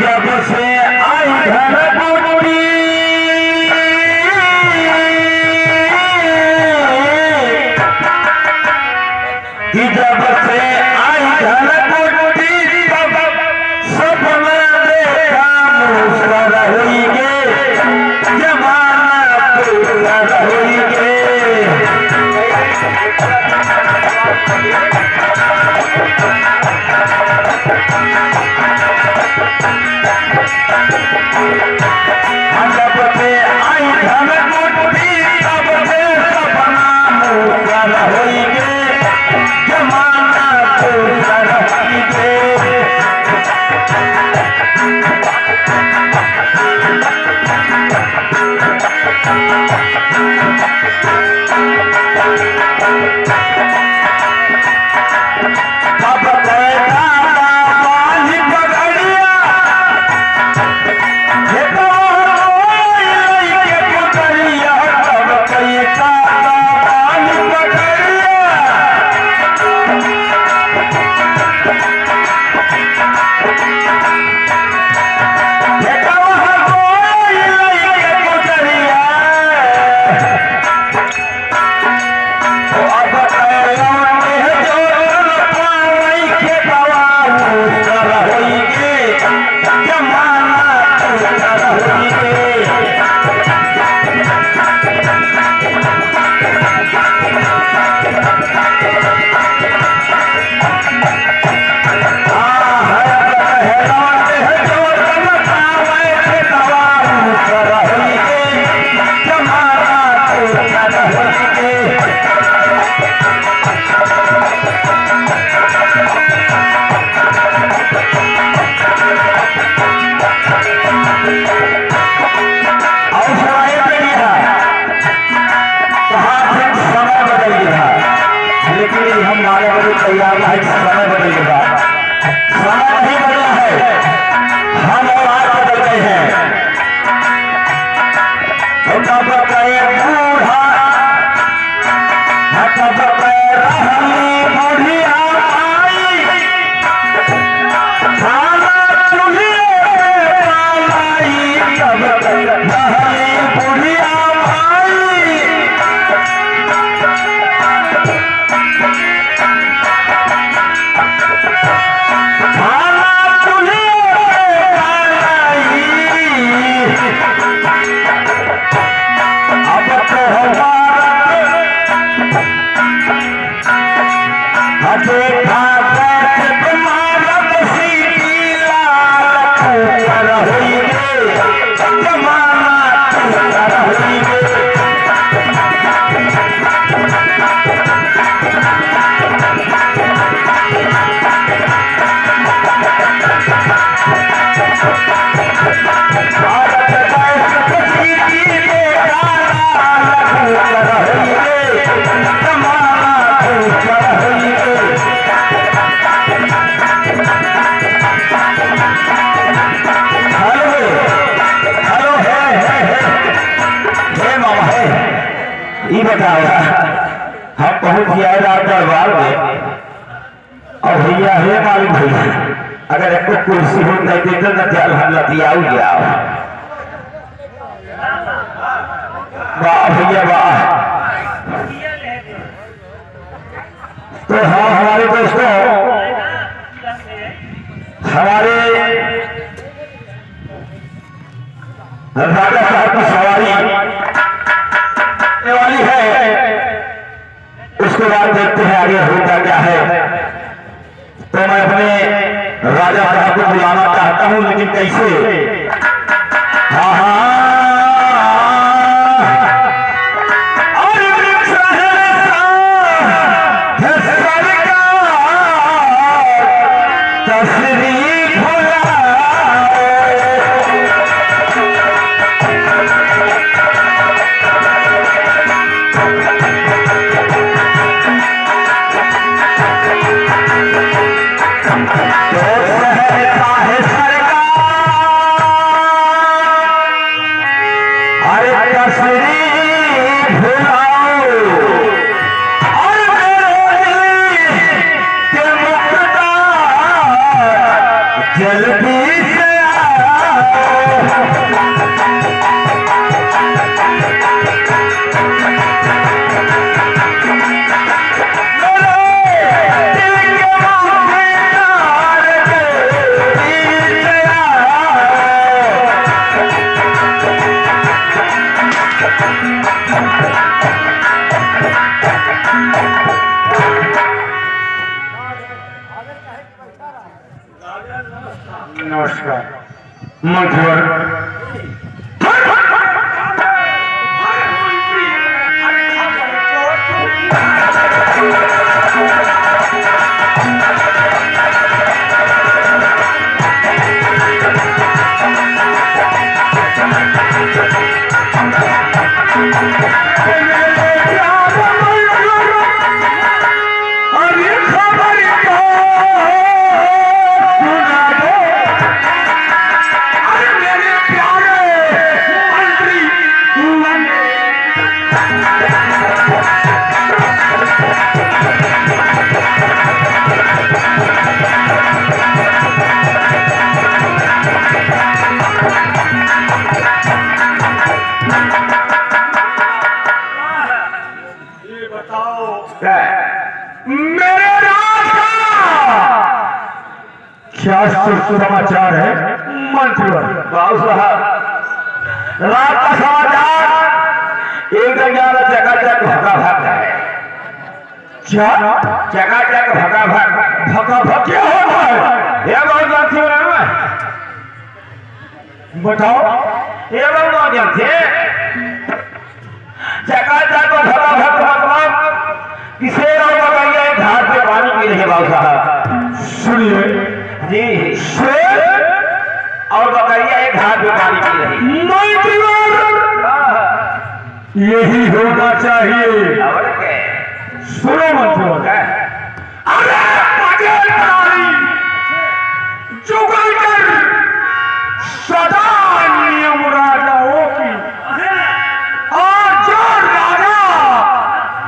जब से आई घर बूटी जब से आई घर बूटी सपना देखा मुसर हुई गे जमाना पूरा हुई गे तैयार है समय बदलेगा समय नहीं बदला है हम और आज बदल गए हैं तब गए बूढ़ा तब गए रही बुढ़िया आई खाना चूल्हे पालाई तब गए रही बुढ़िया हम पहुंच गया रात दरबार में और भैया है मालूम भैया अगर एक कुर्सी हो देते तो न त्याल हम लतियाऊ गया वाह भैया वाह। तो हाँ हमारे दोस्तों हमारे राजा साहब की सवारी वाली है उसके बाद देखते हैं आगे होता क्या है। तो मैं अपने राजा साहब को बुलाना चाहता हूं लेकिन कैसे हाँ हाँ नमस्कार मंत्रीवर। मेरे राज का क्या समाचार है मंत्रीवर? बाबू साहब, रात का समाचार एक ग्यारह चकाचक भगाभग है। क्या चकाचक भगाभग? भगाभग क्या हो रहा है? ये बहुत जानती हो ना, बताओ। ये बहुत जानती है चकाचक भगाभग मतलब किसे एक घाट पे पानी पी रही है। बाबू साहब सुनिए जी, शेर और बकरिया एक घाट पे पानी पी रही। यही होना चाहिए। और क्या? सुनो मंत्री, अरे जुगल कर सदा नियम राजाओं की, और जो राजा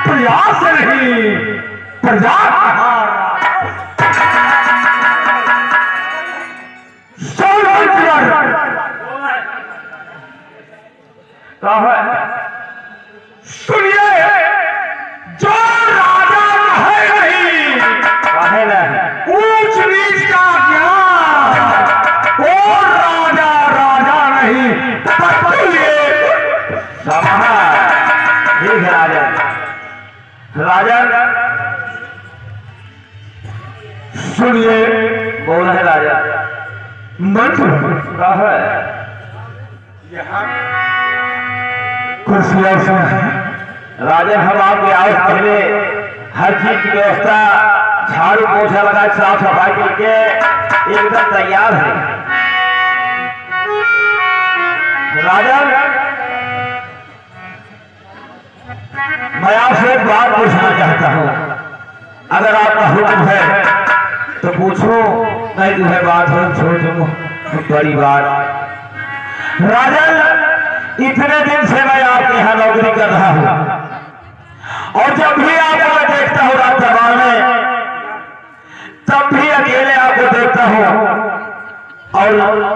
प्रयास नहीं प्रजा सुनिए, जो राजा कहे नहीं ऊंच नीच का ज्ञान, और राजा राजा नहीं। ठीक है राजन, राजन सुनिए, बोल है राजा। मंत्र है कुर्सियां से राजन, हम आपके आए पहले हर चीज की व्यवस्था, झाड़ू पोछा लगा, साफ सफाई करके एकदम तैयार है। राजन, मैं आपसे एक बात पूछना चाहता हूँ, अगर आपका हुक्म है तो पूछो, नहीं तो है बात हो छोड़ दो, बड़ी बात। राजन, इतने दिन से मैं आपके यहाँ नौकरी कर रहा हूँ, और जब भी आपको मैं देखता हूँ रात दरबार में, तब भी अकेले आपको देखता हूँ, और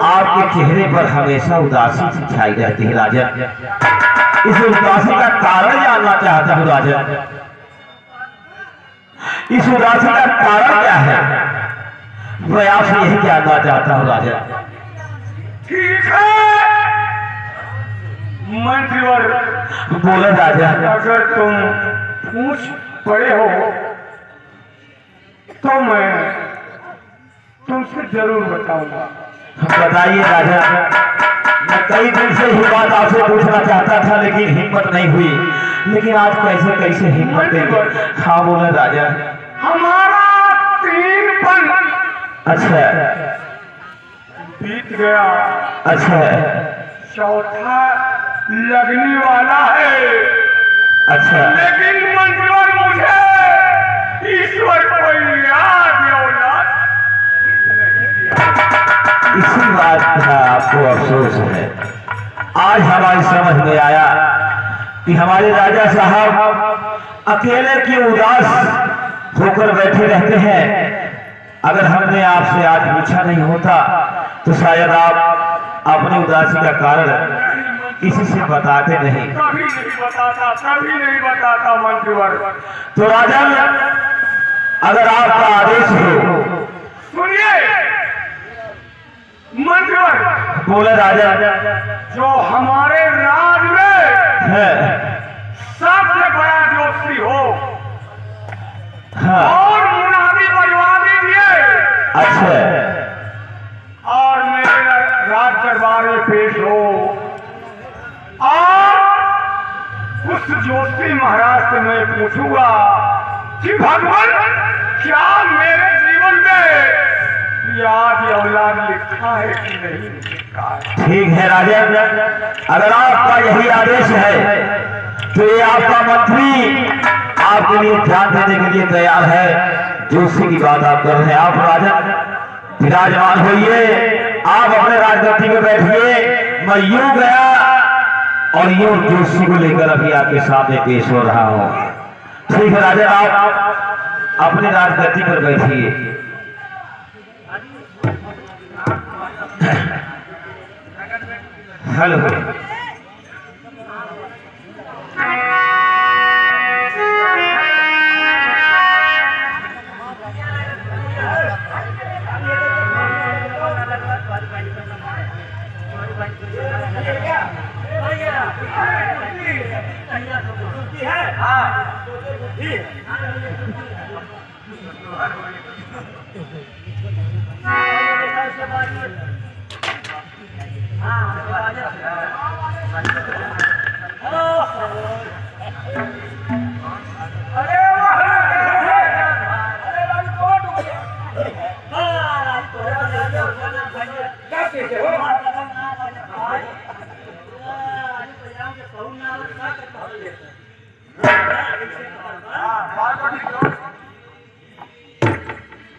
आपके चेहरे पर हमेशा उदासी छाई रहती है। राजन, इस उदासी का कारण जानना चाहता हूँ। राजन, इस उदासी का कारण क्या है, मैं आपसे यही जानना चाहता हूँ। राजन, ठीक है मंत्रीवर, बोला राजा, अगर तुम पूछ पड़े हो तो मैं तुमसे जरूर बताऊंगा। बताइए राजा, मैं कई दिन से ही बात आपसे पूछना चाहता था, लेकिन हिम्मत नहीं हुई, लेकिन आज कैसे कैसे हिम्मत देंगे। हाँ बोला राजा। हमारा 3 पल अच्छा बीत गया, अच्छा चौथा लगने वाला है। अच्छा, लेकिन मंत्रीवर मुझे ईश्वर को याद इसी बात का आपको अफसोस है। आज हमारी समझ में आया कि हमारे राजा साहब अकेले क्यों उदास होकर बैठे रहते हैं। अगर हमने आपसे आज पूछा नहीं होता तो शायद आप अपनी उदासी का कारण किसी से बताते नहीं। कभी नहीं बताता मंत्रीवर। तो राजा, अगर आपका आदेश हो, सुनिए मंत्रीवर, बोले राजा, जो हमारे राज में है सबसे बड़ा ज्योतिषी हो, हाँ, और मुनादी बनवा दीजिए। अच्छा, और राज दरबार में पेश हो और उस जोशी महाराज से मैं पूछूंगा कि भगवान क्या मेरे जीवन में याद औलाद लिखा है कि नहीं लिखा है। ठीक है राजा, अगर आपका यही आदेश है तो ये आपका मंत्री आपके लिए ध्यान देने के लिए तैयार है। जोशी की बात आप कर रहे हैं, आप राजा विराजमान होइए, आप अपने राजगद्दी में बैठिए। मैं यूं गया और यूं जोशी को लेकर अभी आपके सामने पेश हो रहा हूं। ठीक है राजा, आप अपनी राजगद्दी पर बैठिए। हेलो,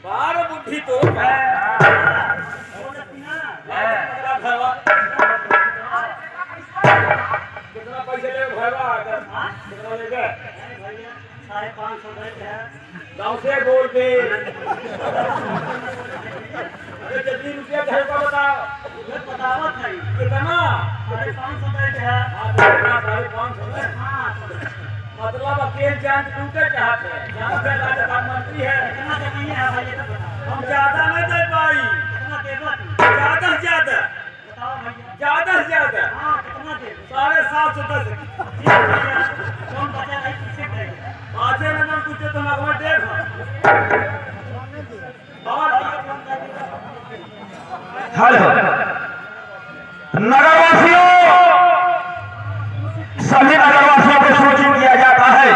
बार बुद्धि तो कितना पैसे ले भरवा कितना ले गए 550 गाँव से बोल के अरे जल्दी रुपया घर का बताओ बतावत नहीं कितना 550 है। 550 हाँ मतलब अकेले जान टूटे चाहते हैं यहाँ से राजस्थान मंत्री है कितना नहीं है भाई, ये तो बताओ हम ज्यादा नहीं दे पाई कितना देगा तू? ज्यादा से ज्यादा बताओ भैया। ज्यादा से ज्यादा हाँ कितना देगा? 750 ठीक है भैया, कौन बचा भाई किससे करेगा? आधे नंबर पूछे तो नगमा देख और हेलो नगरवासियों, सभी नगरवासियों को सूचित किया जाता है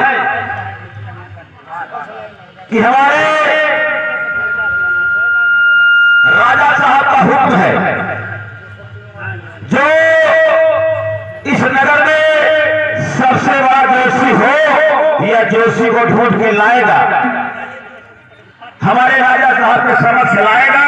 कि हमारे राजा साहब का हुक्म है, जो इस नगर में सबसे बड़ा जोशी हो या जोशी को ढूंढ के लाएगा, हमारे राजा साहब के समक्ष लाएगा।